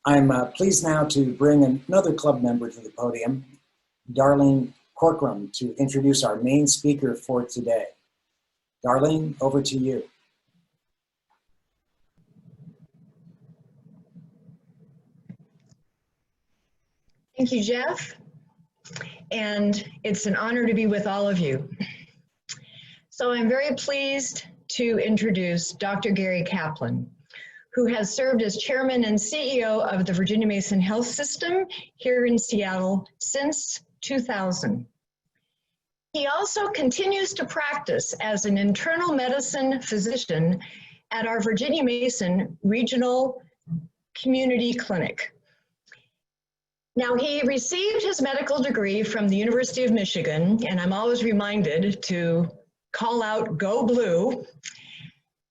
I'm pleased now to bring another club member to the podium, Darlene Corcoran, to introduce our main speaker for today. Darlene, over to you. Thank you, Jeff. And it's an honor to be with all of you. So I'm very pleased to introduce Dr. Gary Kaplan, who has served as chairman and CEO of the Virginia Mason Health System here in Seattle since 2000. He also continues to practice as an internal medicine physician at our Virginia Mason Regional Community Clinic. Now, he received his medical degree from the University of Michigan, and I'm always reminded to call out Go Blue.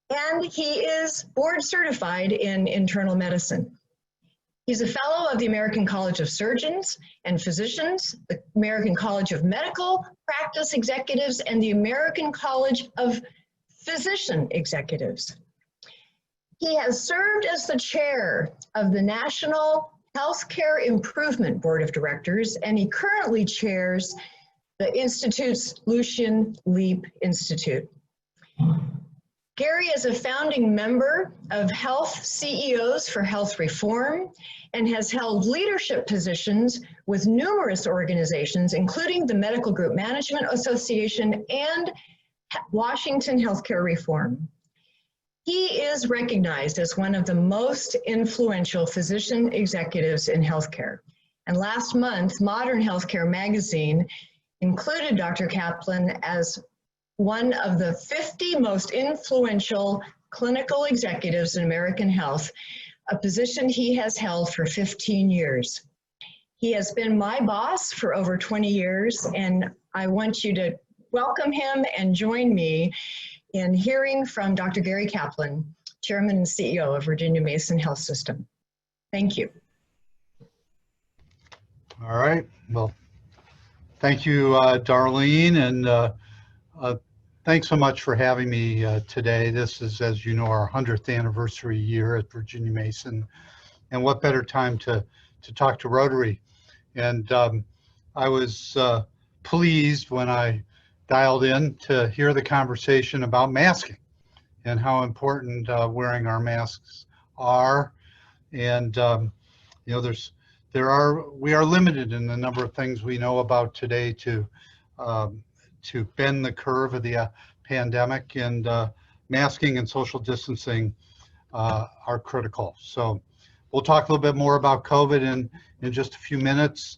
And he is board certified in internal medicine. He's a fellow of the American College of Surgeons and Physicians, the American College of Medical Practice Executives, and the American College of Physician Executives. He has served as the chair of the National Healthcare Improvement Board of Directors, and he currently chairs the Institute's Lucian Leap Institute. Gary is a founding member of Health CEOs for Health Reform and has held leadership positions with numerous organizations, including the Medical Group Management Association and Washington Healthcare Reform. He is recognized as one of the most influential physician executives in healthcare. And last month, Modern Healthcare magazine included Dr. Kaplan as one of the 50 most influential clinical executives in American health, a position he has held for 15 years. He has been my boss for over 20 years, and I want you to welcome him and join me in hearing from Dr. Gary Kaplan, Chairman and CEO of Virginia Mason Health System. Thank you. All right, well, thank you, Darlene, and thanks so much for having me today. This is, as you know, our 100th anniversary year at Virginia Mason, and what better time to talk to Rotary. And I was pleased when I dialed in to hear the conversation about masking and how important wearing our masks are. And you know, we are limited in the number of things we know about today to bend the curve of the pandemic, and masking and social distancing are critical. So we'll talk a little bit more about COVID in just a few minutes.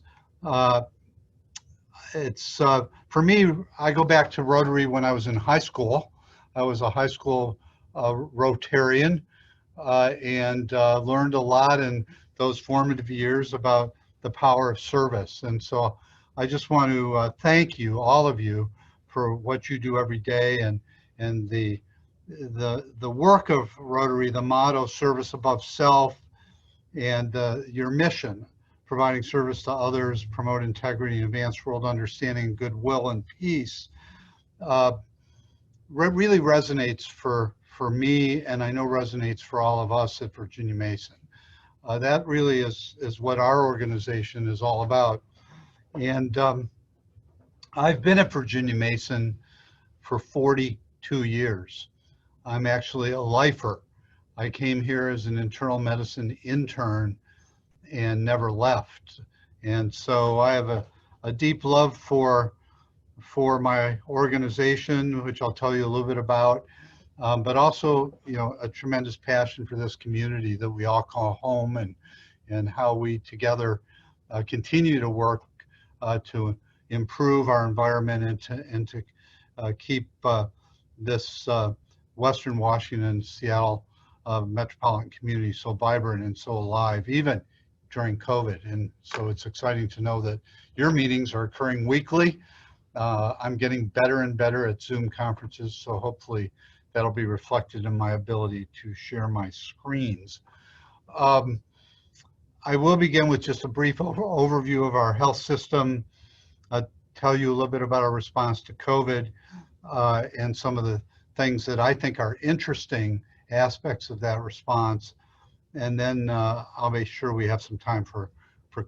It's for me, I go back to Rotary when I was in high school. I was a high school Rotarian and learned a lot in those formative years about the power of service. And so I just want to thank you, all of you, for what you do every day, and the work of Rotary, the motto, service above self, and your mission, providing service to others, promote integrity, advance world understanding, goodwill, and peace, really resonates for me, and I know resonates for all of us at Virginia Mason. That really is what our organization is all about. And I've been at Virginia Mason for 42 years. I'm actually a lifer. I came here as an internal medicine intern and never left. And so I have a deep love for my organization, which I'll tell you a little bit about, but also, you know, a tremendous passion for this community that we all call home, and how we together continue to work to improve our environment and to keep this Western Washington, Seattle metropolitan community so vibrant and so alive, even during COVID. And so it's exciting to know that your meetings are occurring weekly. I'm getting better and better at Zoom conferences, so hopefully that'll be reflected in my ability to share my screens. I will begin with just a brief overview of our health system, tell you a little bit about our response to COVID, and some of the things that I think are interesting aspects of that response. and then I'll make sure we have some time for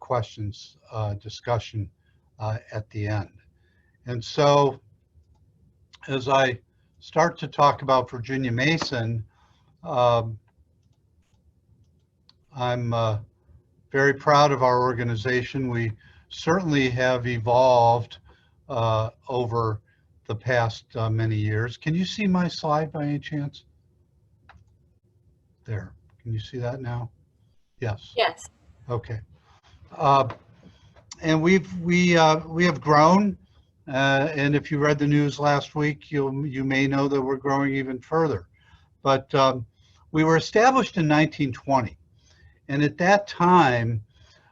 questions, discussion at the end. And so as I start to talk about Virginia Mason, I'm very proud of our organization. We certainly have evolved over the past many years. Can you see my slide by any chance? There. Can you see that now? Yes. Yes. Okay. And we have grown, and if you read the news last week, you may know that we're growing even further. But we were established in 1920, and at that time,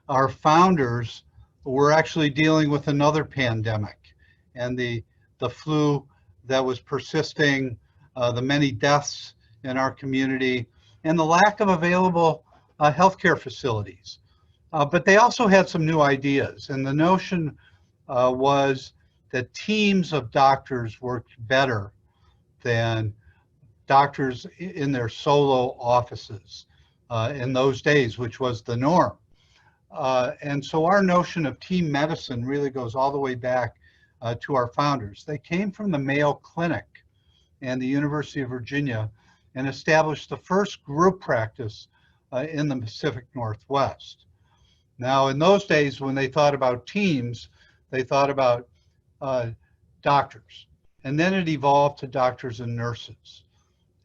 our founders were actually dealing with another pandemic, and the flu that was persisting, the many deaths in our community, and the lack of available healthcare facilities. But they also had some new ideas, and the notion was that teams of doctors worked better than doctors in their solo offices in those days, which was the norm. And so our notion of team medicine really goes all the way back to our founders. They came from the Mayo Clinic and the University of Virginia and established the first group practice in the Pacific Northwest. Now, in those days, when they thought about teams, they thought about doctors. And then it evolved to doctors and nurses.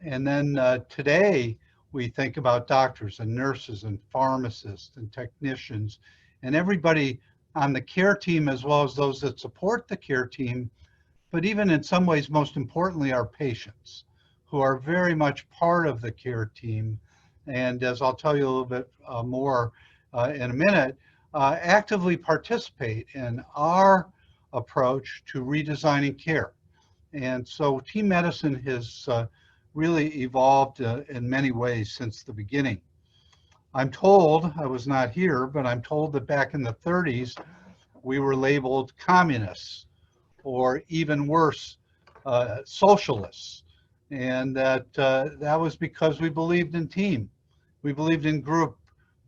And then today, we think about doctors and nurses and pharmacists and technicians and everybody on the care team, as well as those that support the care team, but even in some ways, most importantly, our patients, who are very much part of the care team. And as I'll tell you a little bit more in a minute, actively participate in our approach to redesigning care. And so team medicine has really evolved in many ways since the beginning. I'm told, I was not here, but I'm told that back in the 30s, we were labeled communists, or even worse, socialists. And that was because we believed in team. We believed in group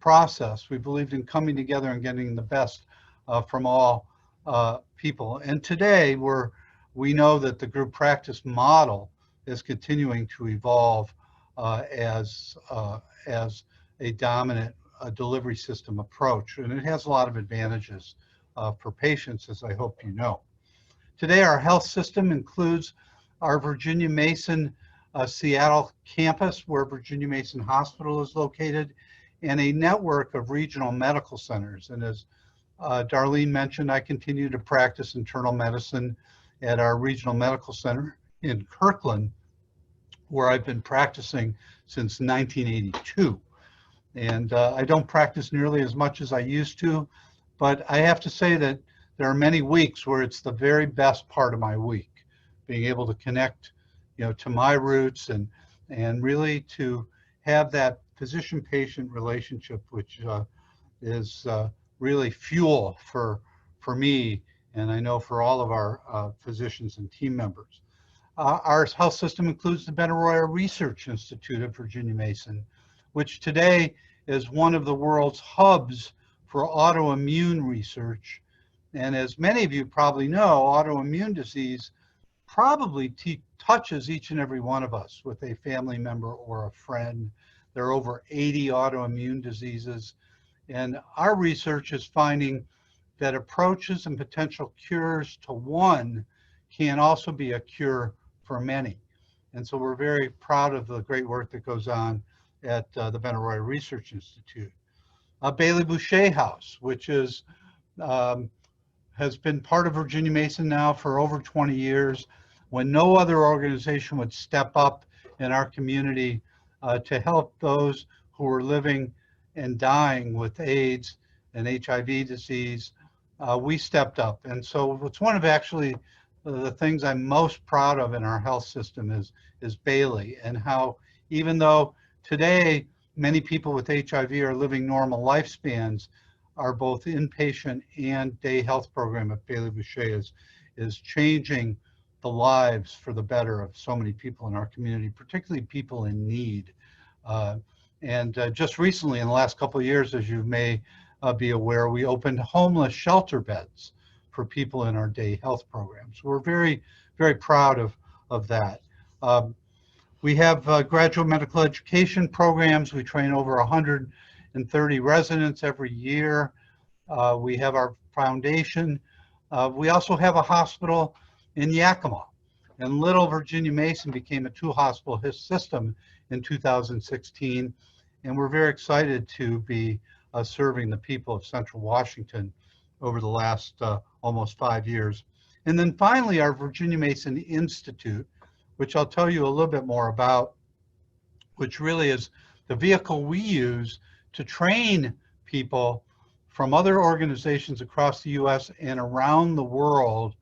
process. We believed in coming together and getting the best from all people. And today we know that the group practice model is continuing to evolve as a dominant delivery system approach. And it has a lot of advantages for patients, as I hope you know. Today, our health system includes our Virginia Mason Seattle campus, where Virginia Mason Hospital is located, and a network of regional medical centers. And as Darlene mentioned, I continue to practice internal medicine at our regional medical center in Kirkland, where I've been practicing since 1982. And I don't practice nearly as much as I used to, but I have to say that there are many weeks where it's the very best part of my week, being able to connect, to my roots and really to have that physician-patient relationship, which is really fuel for me, and I know for all of our physicians and team members. Our health system includes the Benaroya Research Institute at Virginia Mason, which today is one of the world's hubs for autoimmune research. And as many of you probably know, autoimmune disease probably touches each and every one of us with a family member or a friend. There are over 80 autoimmune diseases. And our research is finding that approaches and potential cures to one can also be a cure for many. And so we're very proud of the great work that goes on at the Benaroya Research Institute. Bailey Boucher House, which is has been part of Virginia Mason now for over 20 years, when no other organization would step up in our community to help those who were living and dying with AIDS and HIV disease. We stepped up. And so it's one of actually the things I'm most proud of in our health system is Bailey, and how even though today many people with HIV are living normal lifespans, our both inpatient and day health program at Bailey Boucher is changing the lives for the better of so many people in our community, particularly people in need. And just recently, in the last couple of years, as you may be aware, we opened homeless shelter beds for people in our day health programs. We're very, very proud of that. We have graduate medical education programs. We train over 130 residents every year. We have our foundation. We also have a hospital in Yakima. And Little Virginia Mason became a 2-hospital system in 2016. And we're very excited to be serving the people of Central Washington over the last almost 5 years. And then finally, our Virginia Mason Institute, which I'll tell you a little bit more about, which really is the vehicle we use to train people from other organizations across the US and around the world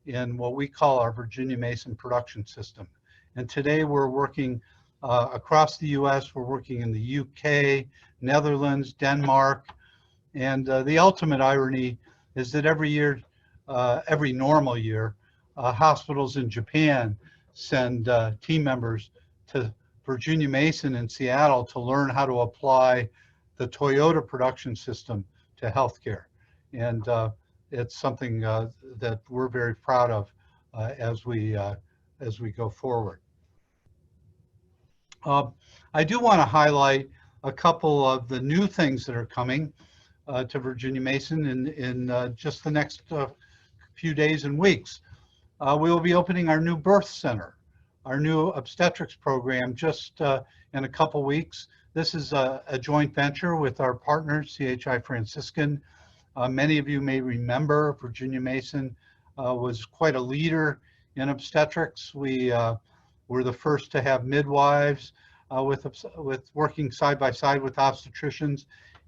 in what we call our Virginia Mason production system. And today we're working across the US, we're working in the UK, Netherlands, Denmark, and the ultimate irony is that every year, every normal year, hospitals in Japan send team members to Virginia Mason in Seattle to learn how to apply the Toyota production system to healthcare. And it's something that we're very proud of as we go forward. I do want to highlight a couple of the new things that are coming to Virginia Mason in just the next few days and weeks. We will be opening our new birth center, our new obstetrics program just in a couple weeks. This is a joint venture with our partner, CHI Franciscan. Many of you may remember Virginia Mason was quite a leader in obstetrics. We were the first to have midwives with working side by side with obstetricians,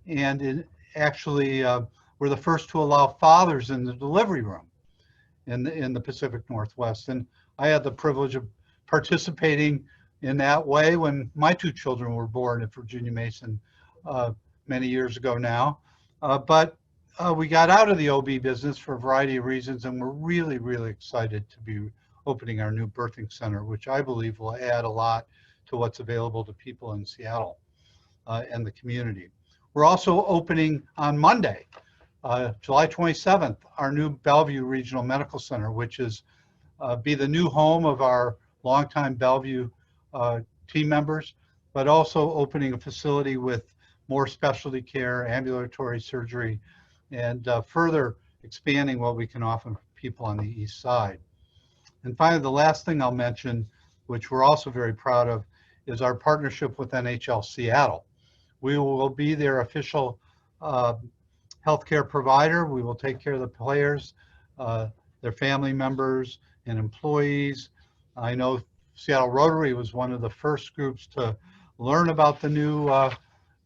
and actually we're the first to allow fathers in the delivery room in the Pacific Northwest. And I had the privilege of participating in that way when my 2 children were born at Virginia Mason many years ago now. But we got out of the OB business for a variety of reasons, and we're really, really excited to be opening our new birthing center, which I believe will add a lot to what's available to people in Seattle and the community. We're also opening on Monday, July 27th, our new Bellevue Regional Medical Center, which is be the new home of our longtime Bellevue team members, but also opening a facility with more specialty care, ambulatory surgery, and further expanding what we can offer people on the east side. And finally, the last thing I'll mention, which we're also very proud of, is our partnership with Nhl Seattle. We will be their official healthcare provider. We will take care of the players, their family members and employees. I know Seattle Rotary was one of the first groups to learn about the new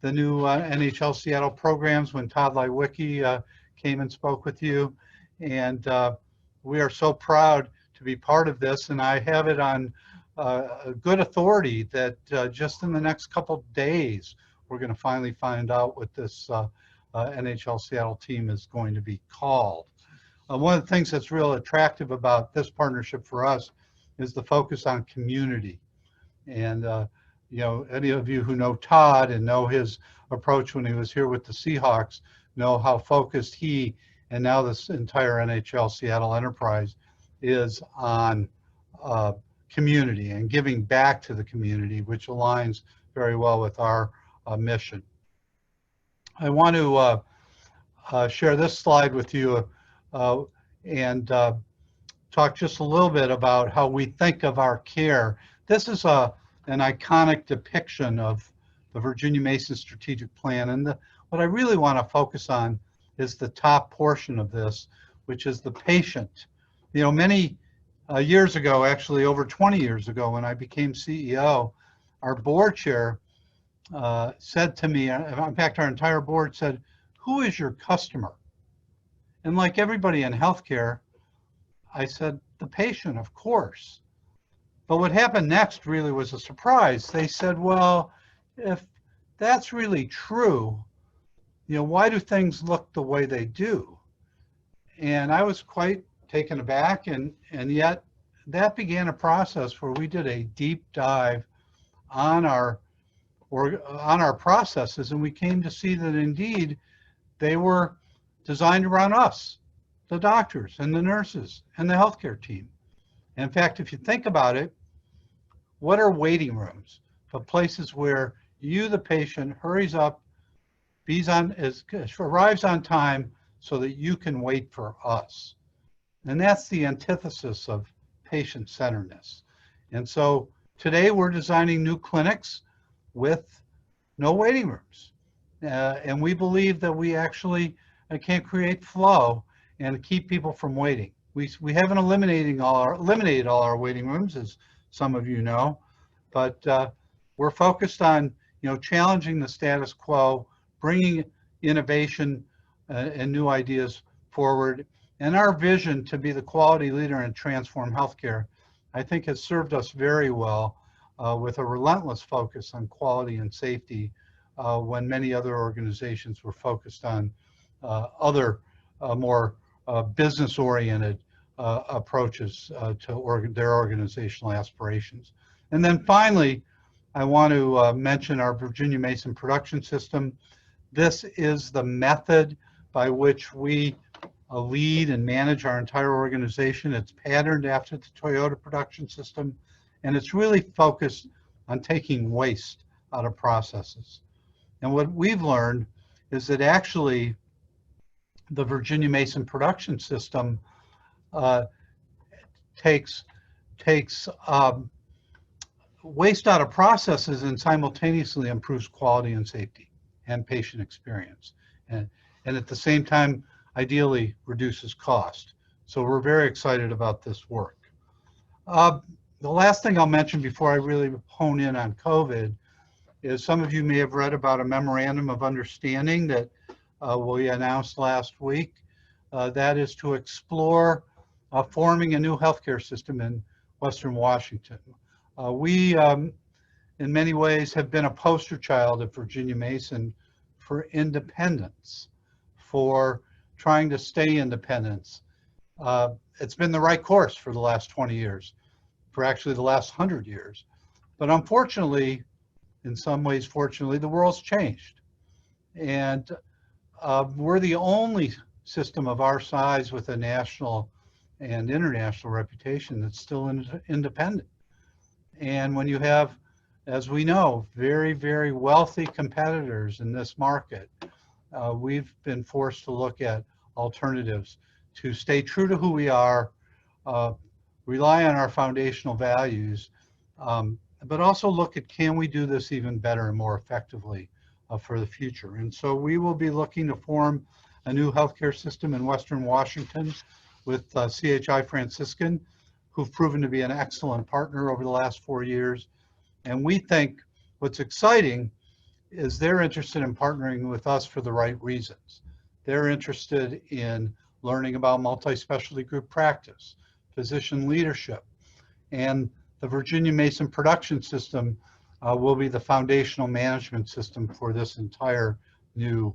Nhl Seattle programs when Todd Lewicki came and spoke with you. And we are so proud to be part of this. And I have it on a good authority that just in the next couple days, we're going to finally find out what this Nhl Seattle team is going to be called. One of the things that's real attractive about this partnership for us is the focus on community. And you know, any of you who know Todd and know his approach when he was here with the Seahawks know how focused he and now this entire Nhl Seattle enterprise is on community and giving back to the community, which aligns very well with our mission. I want to share this slide with you and talk just a little bit about how we think of our care. This is an iconic depiction of the Virginia Mason Strategic Plan. And what I really want to focus on is the top portion of this, which is the patient. You know, many years ago, actually over 20 years ago, when I became CEO, our board chair said to me, in fact, our entire board said, "Who is your customer?" And like everybody in healthcare, I said, "The patient, of course." But what happened next really was a surprise. They said, "Well, if that's really true, you know, why do things look the way they do?" And I was quite taken aback, and yet that began a process where we did a deep dive on our on our processes, and we came to see that indeed they were designed around us, the doctors and the nurses and the healthcare team. And in fact, if you think about it, what are waiting rooms? But places where you, the patient, hurries up, arrives on time so that you can wait for us. And that's the antithesis of patient-centeredness. And so today we're designing new clinics with no waiting rooms. And we believe that we actually can create flow and keep people from waiting. We haven't eliminated all our waiting rooms, as some of you know, but we're focused on challenging the status quo, bringing innovation and new ideas forward. And our vision to be the quality leader and transform healthcare, I think, has served us very well with a relentless focus on quality and safety when many other organizations were focused on other more business-oriented approaches to their organizational aspirations. And then finally, I want to mention our Virginia Mason production system. This is the method by which we lead and manage our entire organization. It's patterned after the Toyota production system, and it's really focused on taking waste out of processes. And what we've learned is that actually the Virginia Mason production system takes waste out of processes and simultaneously improves quality and safety and patient experience. And at the same time, ideally reduces cost. So we're very excited about this work. The last thing I'll mention before I really hone in on COVID is some of you may have read about a Memorandum of Understanding that we announced last week. That is to explore forming a new healthcare system in Western Washington. We, in many ways, have been a poster child at Virginia Mason for independence, for trying to stay independent. It's been the right course for the last 20 years, for actually the last 100 years. But unfortunately, in some ways, fortunately, the world's changed. And we're the only system of our size with a national and international reputation that's still independent. And when you have, as we know, very, very wealthy competitors in this market, we've been forced to look at alternatives to stay true to who we are, rely on our foundational values, but also look at, can we do this even better and more effectively for the future? And so we will be looking to form a new healthcare system in Western Washington with CHI Franciscan, who've proven to be an excellent partner over the last 4 years. And we think what's exciting is they're interested in partnering with us for the right reasons. They're interested in learning about multi-specialty group practice, physician leadership, and the Virginia Mason production system will be the foundational management system for this entire new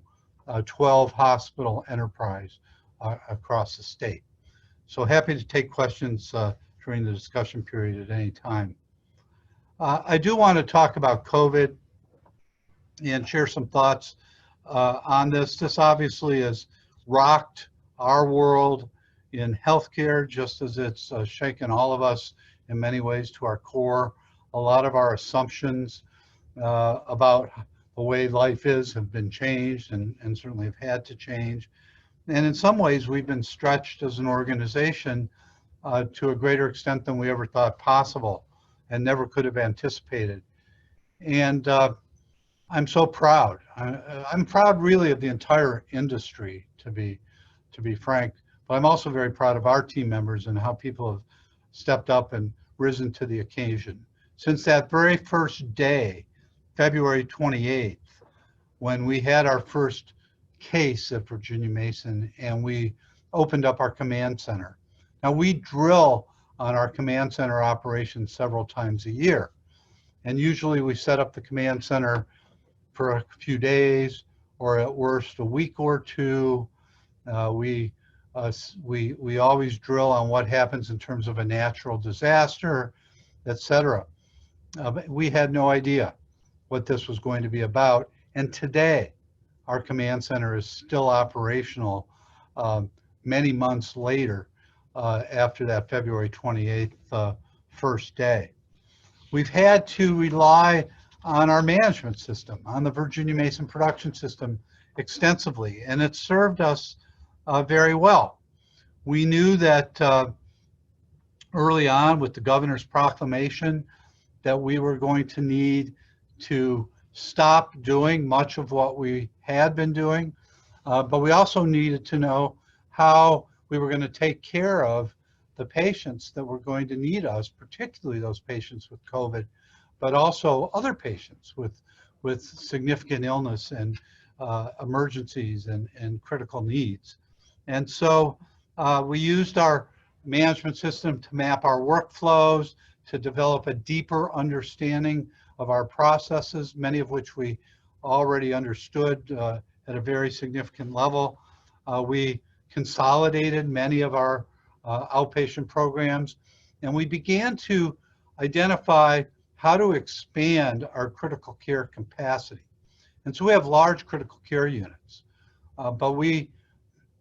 12 hospital enterprise across the state. So happy to take questions during the discussion period at any time. I do want to talk about COVID and share some thoughts on this. This obviously has rocked our world in healthcare, just as it's shaken all of us in many ways to our core. A lot of our assumptions about the way life is have been changed and certainly have had to change. And in some ways, we've been stretched as an organization to a greater extent than we ever thought possible and never could have anticipated. And I'm so proud. I'm proud really of the entire industry, to be frank, but I'm also very proud of our team members and how people have stepped up and risen to the occasion. Since that very first day, February 28th, when we had our first case at Virginia Mason and we opened up our command center. Now we drill on our command center operations several times a year. And usually we set up the command center for a few days or at worst a week or two. We always drill on what happens in terms of a natural disaster, etc. But we had no idea what this was going to be about. And today, our command center is still operational many months later after that February 28th first day. We've had to rely on our management system, on the Virginia Mason production system extensively, and it served us very well. We knew that early on with the governor's proclamation that we were going to need to stop doing much of what we had been doing, but we also needed to know how we were going to take care of the patients that were going to need us, particularly those patients with COVID, but also other patients with significant illness and emergencies and critical needs. And so we used our management system to map our workflows, to develop a deeper understanding of our processes, many of which we already understood at a very significant level. We consolidated many of our outpatient programs, and we began to identify how to expand our critical care capacity. And so we have large critical care units, but we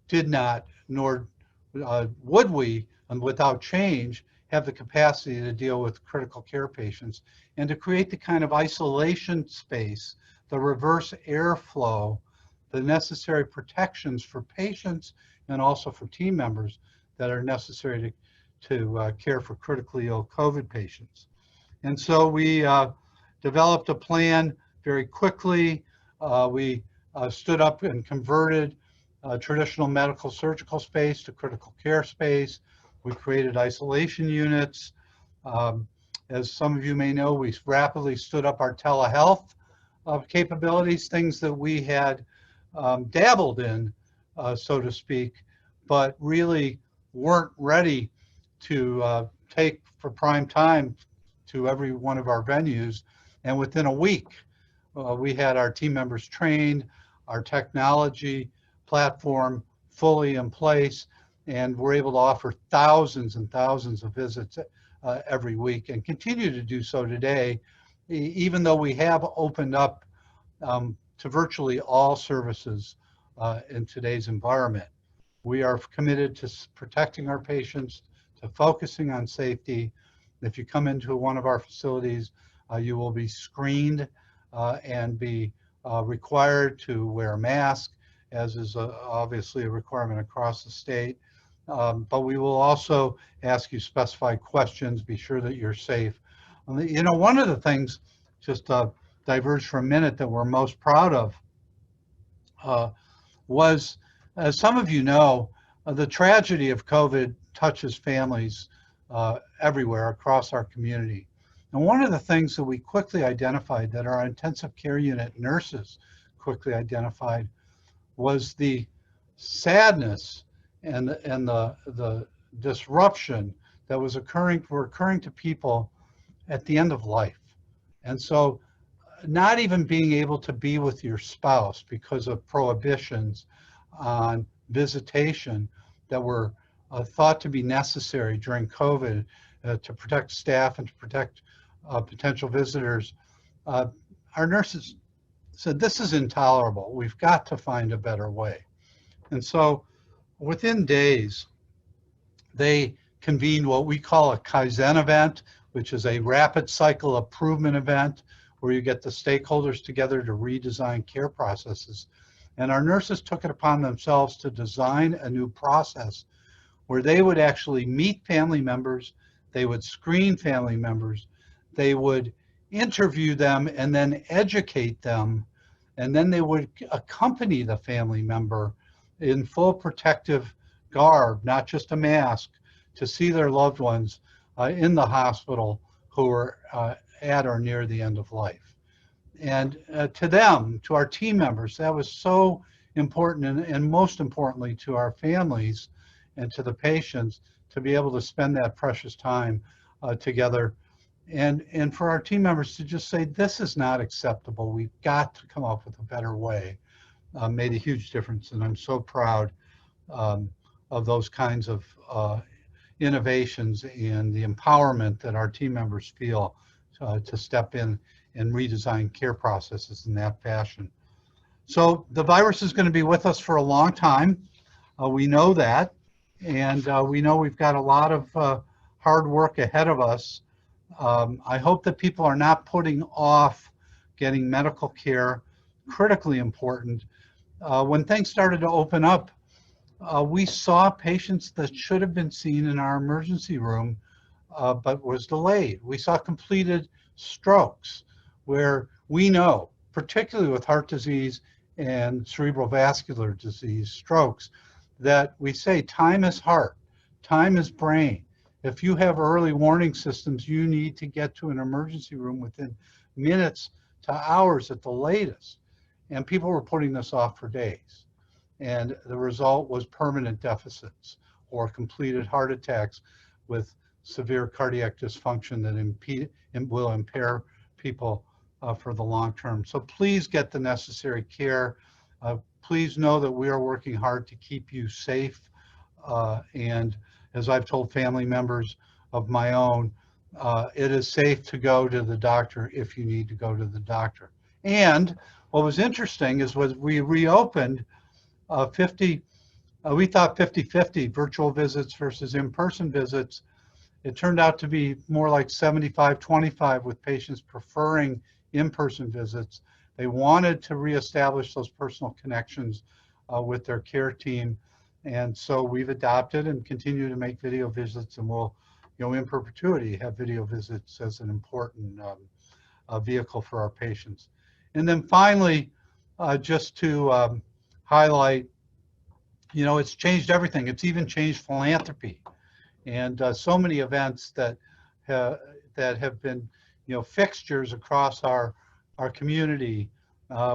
did not, nor would we, and without change, have the capacity to deal with critical care patients and to create the kind of isolation space, the reverse airflow, the necessary protections for patients and also for team members that are necessary to care for critically ill COVID patients. And so we developed a plan very quickly. We stood up and converted traditional medical surgical space to critical care space. We created isolation units. As some of you may know, we rapidly stood up our telehealth capabilities, things that we had dabbled in, so to speak, but really weren't ready to take for prime time to every one of our venues. And within a week, we had our team members trained, our technology platform fully in place, and we're able to offer thousands and thousands of visits every week and continue to do so today, even though we have opened up to virtually all services in today's environment. We are committed to protecting our patients, to focusing on safety. If you come into one of our facilities, you will be screened and be required to wear a mask, as is obviously a requirement across the state. But we will also ask you specified questions, be sure that you're safe. You know, one of the things, just diverge for a minute, that we're most proud of was, as some of you know, the tragedy of COVID touches families everywhere across our community. And one of the things that we quickly identified, that our intensive care unit nurses quickly identified, was the sadness and the disruption that was occurring to people at the end of life. And so not even being able to be with your spouse because of prohibitions on visitation that were thought to be necessary during COVID to protect staff and to protect potential visitors, our nurses said, this is intolerable. We've got to find a better way. And so within days, they convened what we call a Kaizen event, which is a rapid cycle improvement event where you get the stakeholders together to redesign care processes. And our nurses took it upon themselves to design a new process where they would actually meet family members, they would screen family members, they would interview them and then educate them, and then they would accompany the family member in full protective garb, not just a mask, to see their loved ones in the hospital who were at or near the end of life. And to them, to our team members, that was so important, and most importantly to our families and to the patients, to be able to spend that precious time together. And for our team members to just say, this is not acceptable, we've got to come up with a better way, made a huge difference. And I'm so proud of those kinds of innovations and the empowerment that our team members feel to step in and redesign care processes in that fashion. So the virus is going to be with us for a long time. We know that, and we know we've got a lot of hard work ahead of us. I hope that people are not putting off getting medical care, critically important. When things started to open up, we saw patients that should have been seen in our emergency room, but was delayed. We saw completed strokes where we know, particularly with heart disease and cerebral vascular disease, strokes, that we say time is heart, time is brain. If you have early warning systems, you need to get to an emergency room within minutes to hours at the latest. And people were putting this off for days. And the result was permanent deficits or completed heart attacks with severe cardiac dysfunction that will impair people for the long term. So please get the necessary care. Please know that we are working hard to keep you safe. And as I've told family members of my own, it is safe to go to the doctor if you need to go to the doctor. And what was interesting is when we reopened, we thought 50-50 virtual visits versus in-person visits. It turned out to be more like 75-25 with patients preferring in-person visits. They wanted to reestablish those personal connections with their care team. And so we've adopted and continue to make video visits, and we'll, in perpetuity, have video visits as an important vehicle for our patients. And then finally, just to highlight, it's changed everything. It's even changed philanthropy, and so many events that have been, fixtures across our community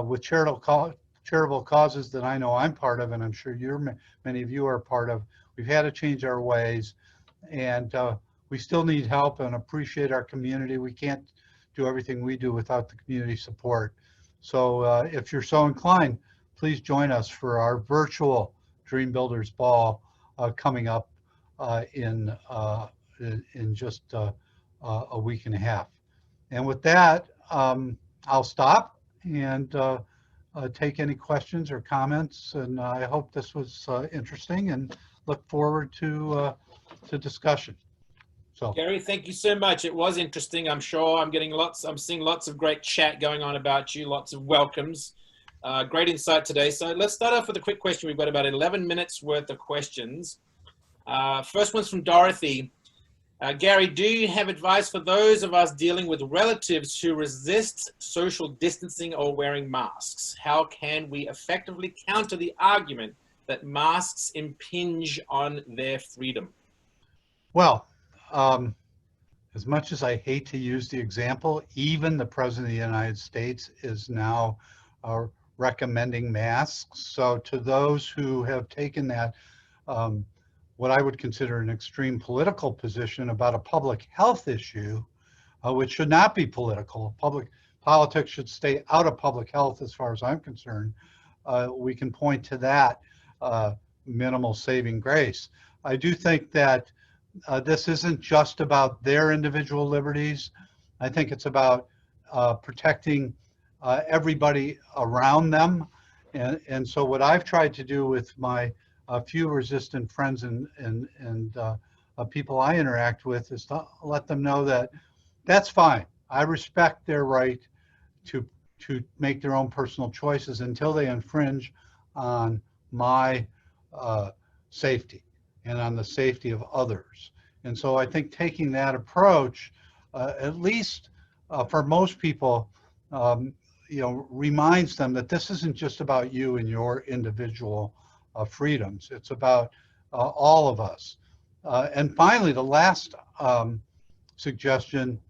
with charitable causes that I know I'm part of, and I'm sure many of you are part of. We've had to change our ways, and we still need help and appreciate our community. We can't do everything we do without the community support. So if you're so inclined, please join us for our virtual Dream Builders Ball coming up in just a week and a half. And with that, I'll stop and take any questions or comments. And I hope this was interesting, and look forward to discussion. So Gary, thank you so much. It was interesting. I'm sure I'm seeing lots of great chat going on about you, lots of welcomes. Great insight today. So let's start off with a quick question. We've got about 11 minutes worth of questions. First one's from Dorothy. Gary, do you have advice for those of us dealing with relatives who resist social distancing or wearing masks? How can we effectively counter the argument that masks impinge on their freedom? Well, as much as I hate to use the example, even the President of the United States is now recommending masks. So to those who have taken that, what I would consider an extreme political position about a public health issue, which should not be political. Politics should stay out of public health as far as I'm concerned. We can point to that minimal saving grace. I do think that this isn't just about their individual liberties. I think it's about protecting everybody around them. And so what I've tried to do with my few resistant friends and people I interact with is to let them know that that's fine. I respect their right to make their own personal choices until they infringe on my safety and on the safety of others. And so I think taking that approach, at least for most people, reminds them that this isn't just about you and your individual freedoms. It's about all of us. And finally, the last suggestion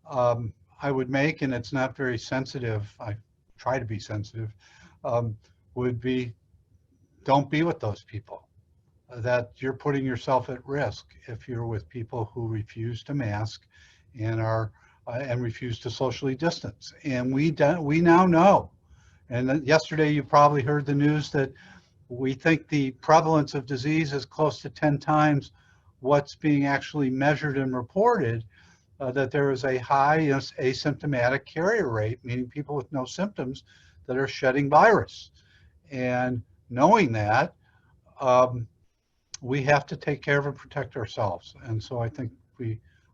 I would make, and it's not very sensitive, I try to be sensitive, would be don't be with those people. That you're putting yourself at risk if you're with people who refuse to mask and refuse to socially distance. And we now know, and yesterday you probably heard the news that we think the prevalence of disease is close to 10 times what's being actually measured and reported. that there is a high asymptomatic carrier rate, meaning people with no symptoms that are shedding virus. And knowing that, we have to take care of and protect ourselves. And so I think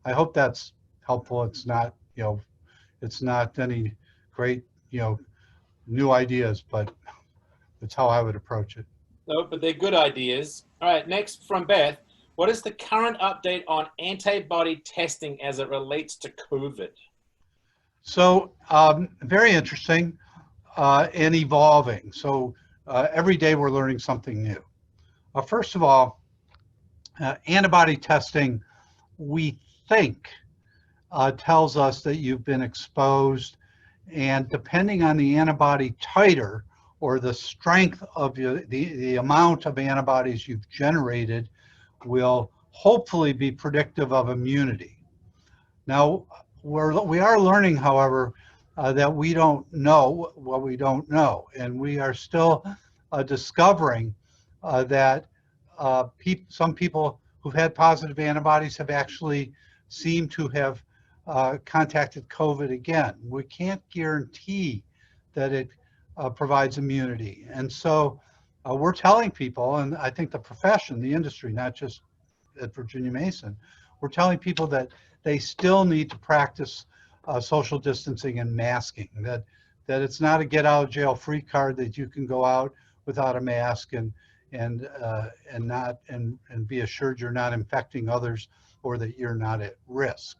I hope that's helpful. It's not, it's not any great, new ideas, but it's how I would approach it. No, but they're good ideas. All right, next from Beth. What is the current update on antibody testing as it relates to COVID? So very interesting and evolving. So every day we're learning something new. First of all, antibody testing, we think, tells us that you've been exposed, and depending on the antibody titer or the strength of the amount of antibodies you've generated will hopefully be predictive of immunity. Now, we are learning, however, that we don't know what we don't know, and we are still discovering that some people who've had positive antibodies have actually seemed to have contacted COVID again. We can't guarantee that it provides immunity. And so we're telling people, and I think the profession, the industry, not just at Virginia Mason, we're telling people that they still need to practice social distancing and masking, that it's not a get out of jail free card, that you can go out without a mask and be assured you're not infecting others or that you're not at risk.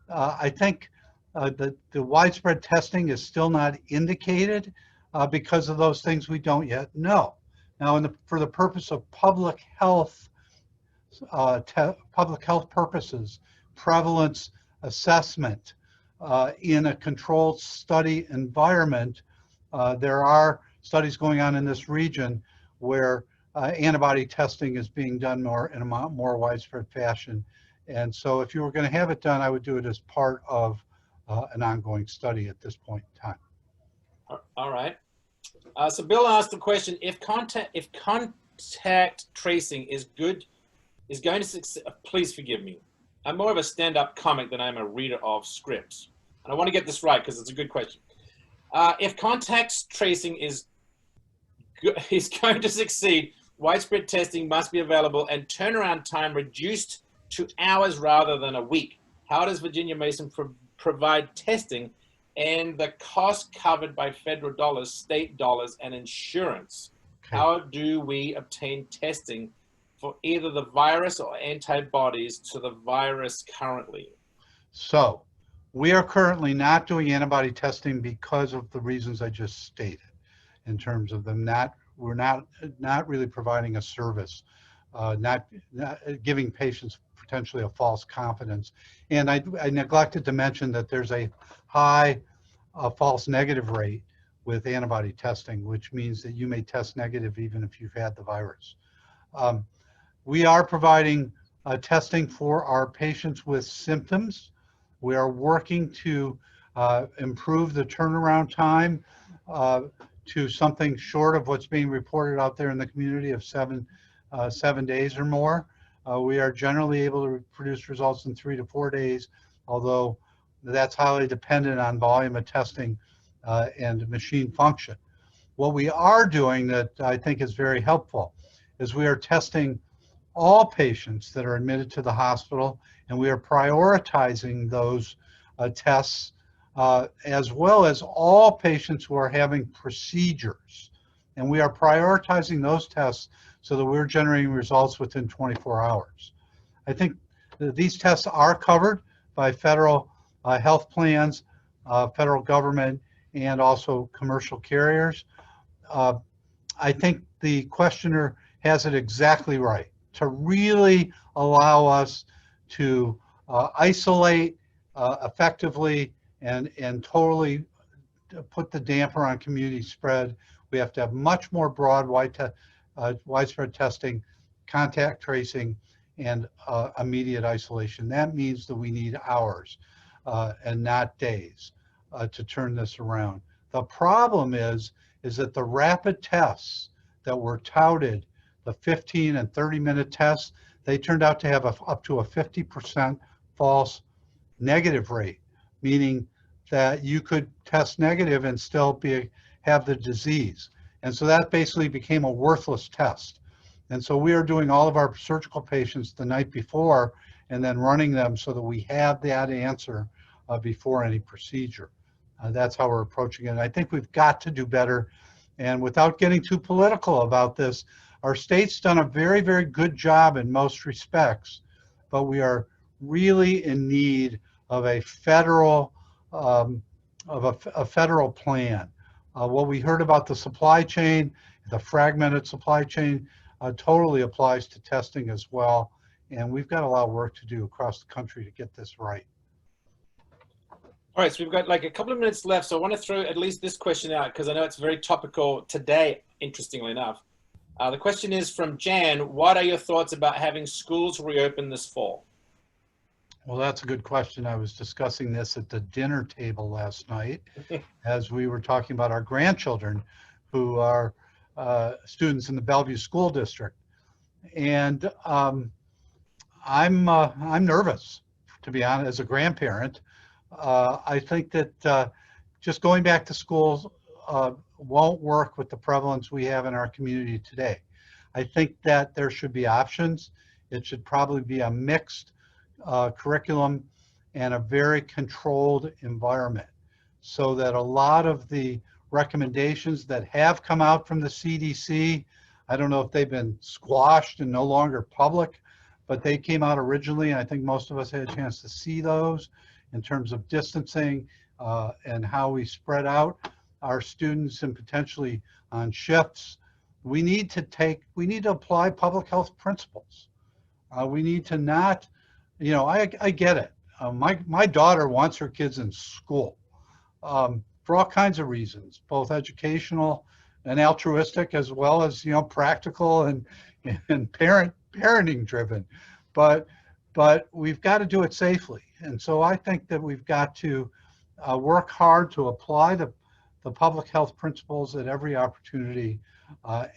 I think that the widespread testing is still not indicated because of those things we don't yet know. Now, for the purpose of public health purposes, prevalence assessment in a controlled study environment, there are studies going on in this region where antibody testing is being done in a more widespread fashion. And so if you were going to have it done, I would do it as part of an ongoing study at this point in time. All right. So Bill asked the question: if contact tracing is going to succeed. Please forgive me. I'm more of a stand-up comic than I'm a reader of scripts, and I want to get this right because it's a good question. If contact tracing is going to succeed, widespread testing must be available and turnaround time reduced to hours rather than a week. How does Virginia Mason provide testing and the cost covered by federal dollars, state dollars, and insurance? Okay. How do we obtain testing for either the virus or antibodies to the virus currently? So we are currently not doing antibody testing because of the reasons I just stated, in terms of them we're not really providing a service, not giving patients potentially a false confidence. And I neglected to mention that there's a high false negative rate with antibody testing, which means that you may test negative even if you've had the virus. We are providing testing for our patients with symptoms. We are working to improve the turnaround time to something short of what's being reported out there in the community of 7 days or more. We are generally able to produce results in 3 to 4 days, although that's highly dependent on volume of testing and machine function. What we are doing that I think is very helpful is we are testing all patients that are admitted to the hospital, and we are prioritizing those tests as well as all patients who are having procedures. And we are prioritizing those tests so that we're generating results within 24 hours. I think that these tests are covered by federal health plans, federal government, and also commercial carriers. I think the questioner has it exactly right, to really allow us to isolate effectively and totally put the damper on community spread. We have to have much more broad widespread testing, contact tracing, and immediate isolation. That means that we need hours and not days to turn this around. The problem is that the rapid tests that were touted, the 15 and 30-minute tests, they turned out to have up to a 50% false negative rate, meaning that you could test negative and still have the disease. And so that basically became a worthless test. And so we are doing all of our surgical patients the night before and then running them so that we have that answer before any procedure. That's how we're approaching it. And I think we've got to do better. And without getting too political about this, our state's done a very, very good job in most respects, but we are really in need of a federal federal plan. What we heard about the supply chain, the fragmented supply chain, totally applies to testing as well. And we've got a lot of work to do across the country to get this right. All right, so we've got like a couple of minutes left, so I want to throw at least this question out because I know it's very topical today, interestingly enough. The question is from Jan, what are your thoughts about having schools reopen this fall? Well, that's a good question. I was discussing this at the dinner table last night as we were talking about our grandchildren who are students in the Bellevue School District. And I'm nervous, to be honest, as a grandparent. I think that just going back to schools won't work with the prevalence we have in our community today. I think that there should be options. It should probably be a mixed curriculum and a very controlled environment so that a lot of the recommendations that have come out from the CDC, I don't know if they've been squashed and no longer public, but they came out originally, and I think most of us had a chance to see those in terms of distancing and how we spread out our students and potentially on shifts. We need to apply public health principles. We need to not, I get it. My daughter wants her kids in school for all kinds of reasons, both educational and altruistic, as well as, practical and parenting driven. But we've got to do it safely. And so I think that we've got to work hard to apply the public health principles at every opportunity.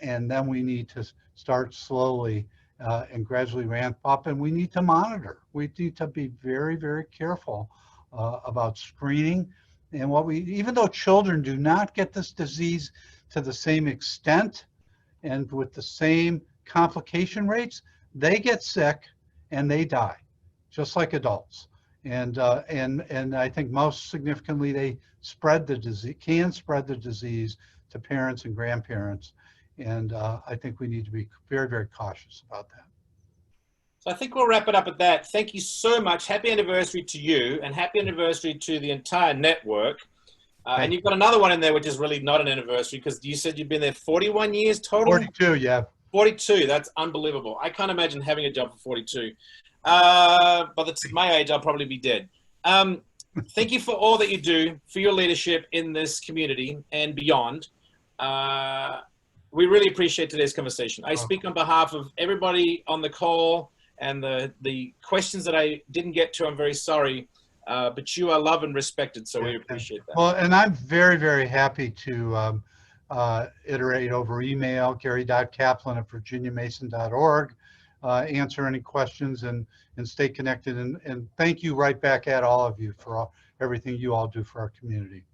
And then we need to start slowly and gradually ramp up, and we need to monitor. We need to be very, very careful about screening. And even though children do not get this disease to the same extent and with the same complication rates, they get sick and they die, just like adults. And I think most significantly, they can spread the disease to parents and grandparents. And I think we need to be very, very cautious about that. So I think we'll wrap it up at that. Thank you so much. Happy anniversary to you, and happy anniversary to the entire network. And you've got another one in there, which is really not an anniversary, because you said you've been there 41 years total? 42, yeah. 42, that's unbelievable. I can't imagine having a job for 42. By my age, I'll probably be dead. Thank you for all that you do, for your leadership in this community and beyond. We really appreciate today's conversation. I speak on behalf of everybody on the call, and the questions that I didn't get to, I'm very sorry. But you are loved and respected, so we appreciate that. Well, and I'm very, very happy to iterate over email, gary.kaplan@virginiamason.org, answer any questions and stay connected. And thank you right back at all of you for everything you all do for our community.